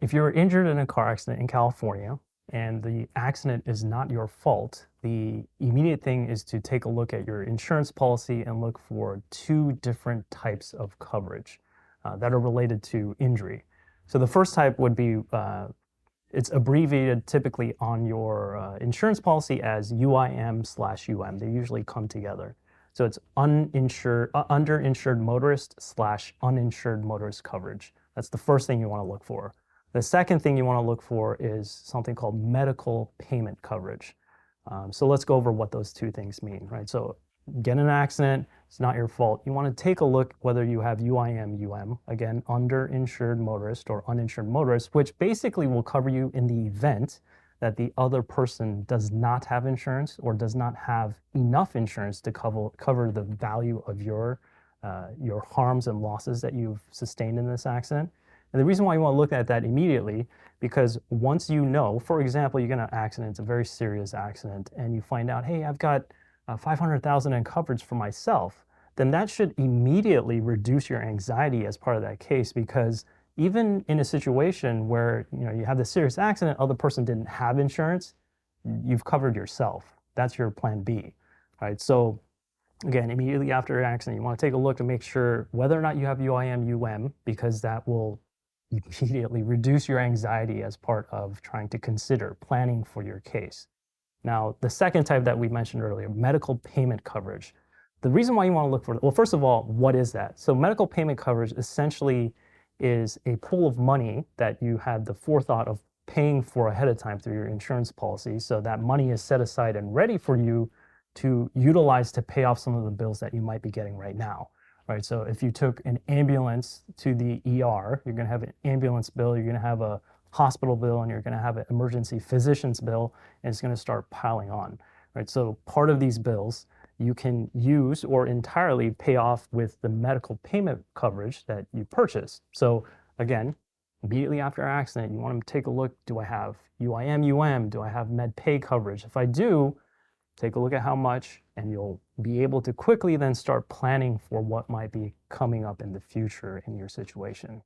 if you're injured in a car accident in California and the accident is not your fault, the immediate thing is to take a look at your insurance policy and look for two different types of coverage that are related to injury. So the first type would be it's abbreviated typically on your insurance policy as UIM/UM. They usually come together. So it's underinsured motorist/uninsured motorist coverage. That's the first thing you want to look for. The second thing you want to look for is something called medical payment coverage. So let's go over what those two things mean, right? So get in an accident, it's not your fault. You want to take a look whether you have UIM/UM, again, underinsured motorist or uninsured motorist, which basically will cover you in the event that the other person does not have insurance or does not have enough insurance to cover the value of your harms and losses that you've sustained in this accident. And the reason why you want to look at that immediately, because once you know, for example, you get in an accident, it's a very serious accident, and you find out, hey, I've got $500,000 in coverage for myself, then that should immediately reduce your anxiety as part of that case, because even in a situation where you have this serious accident, other person didn't have insurance, you've covered yourself. That's your plan B, right? So again, immediately after an accident, you want to take a look to make sure whether or not you have UIM/UM, because that will immediately reduce your anxiety as part of trying to consider planning for your case. Now, the second type that we mentioned earlier, medical payment coverage. The reason why you want to look for, well, first of all, what is that? So medical payment coverage essentially is a pool of money that you had the forethought of paying for ahead of time through your insurance policy. So that money is set aside and ready for you to utilize to pay off some of the bills that you might be getting right now. Right, so if you took an ambulance to the ER, you're going to have an ambulance bill, you're going to have a hospital bill, and you're going to have an emergency physician's bill, and it's going to start piling on. Right, so part of these bills you can use or entirely pay off with the medical payment coverage that you purchased. So again, immediately after an accident, you want to take a look, do I have UIM/UM? Do I have med pay coverage? If I do, take a look at how much, and you'll be able to quickly then start planning for what might be coming up in the future in your situation.